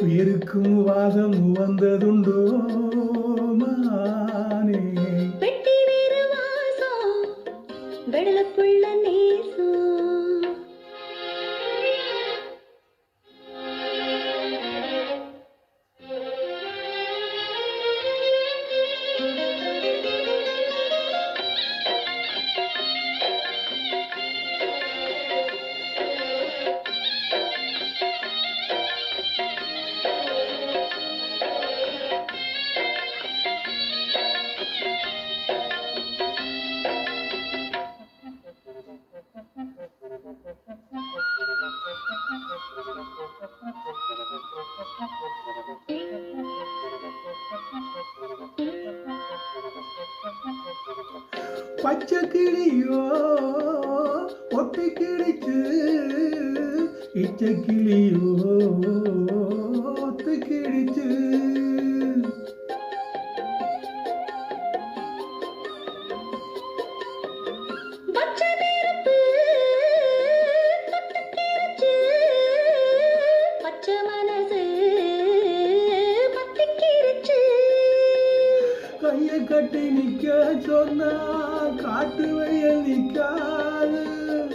உயிருக்கும் வாதம் வந்ததுண்டோ மானே? வெட்டி வேறு வாசம் வெடலப்புள்ள நேசம். பச்சை கிளியோ ஒட்டி கிழிச்சு, இச்சை கிளியோ ஒத்து கிழிச்சு. பச்சை நெருப்பு தொட்டுக்கிருச்சு, பச்சை மனசு பத்திக்கிருச்சு. கையை கட்டி நிக்க சொன்னா காட்டு வயல் நிக்காது.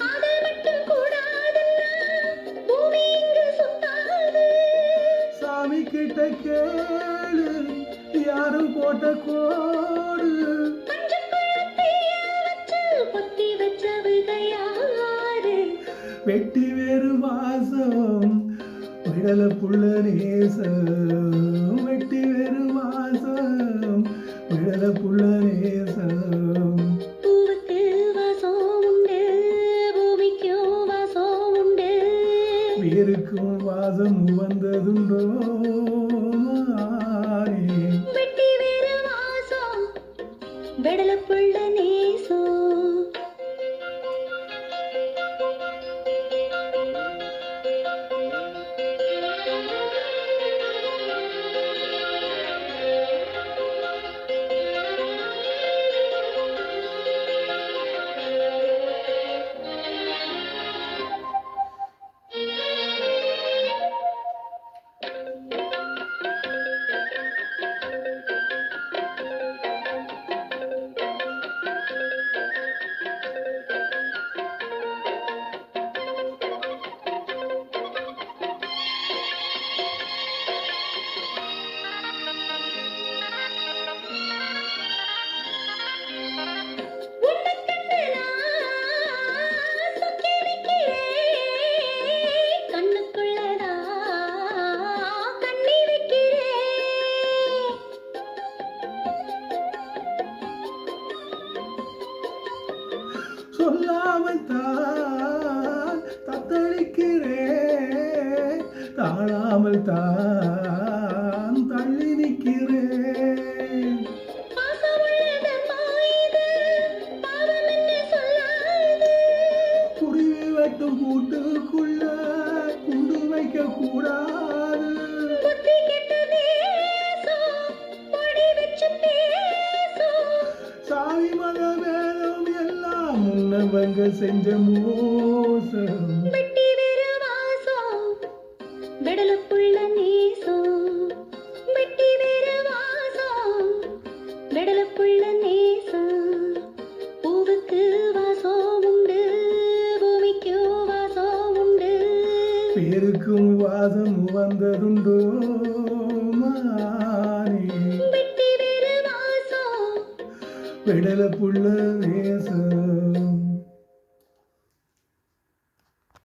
அது மட்டும் கூடாதுன்னா பூமி இங்கு சுத்தாது. சாமி கிட்ட கேளு யாரும் போட்ட கோடு. பஞ்சக்குள்ள தீய வச்சு பொத்தி வச்சவுக யாரு? வெட்டி வேறு வாசம் விடல புள்ள நேசம். வெட்டி வேறு வாசம் விடல புள்ள நேசம். பூவுக்கு வாசம் உண்டு, பூமிக்கும் வாசம் உண்டு. வேருக்கும் வாசம் வந்ததுண்டோ மானே? வெட்டி வேறு வாசம் வெடலப்புள்ள நேசம். சொல்லாமல் தான் தத்தளிக்கிறேன், தாழாமல் தான் தள்ளி நிற்கிறேன். குருவி வெட்டும் கூட்டுக்குள்ள குண்டு வைக்க கூடாது. சாவி மத வேதம் எல்லாம் முன்னவங்க செஞ்ச மோசம். வெட்டி வேறு வாசம் வெடலப்புள்ள நேசம். வெட்டி வேறு வாசம் வெடலப்புள்ள நேசம். பூவுக்கு வாசம் உண்டு, பூமிக்கு வாசம் உண்டு. பேருக்கும் வாசம் வந்ததுண்டோ மானே? வெட்டி வேறு வாசம் விடல புள்ள நேசம்.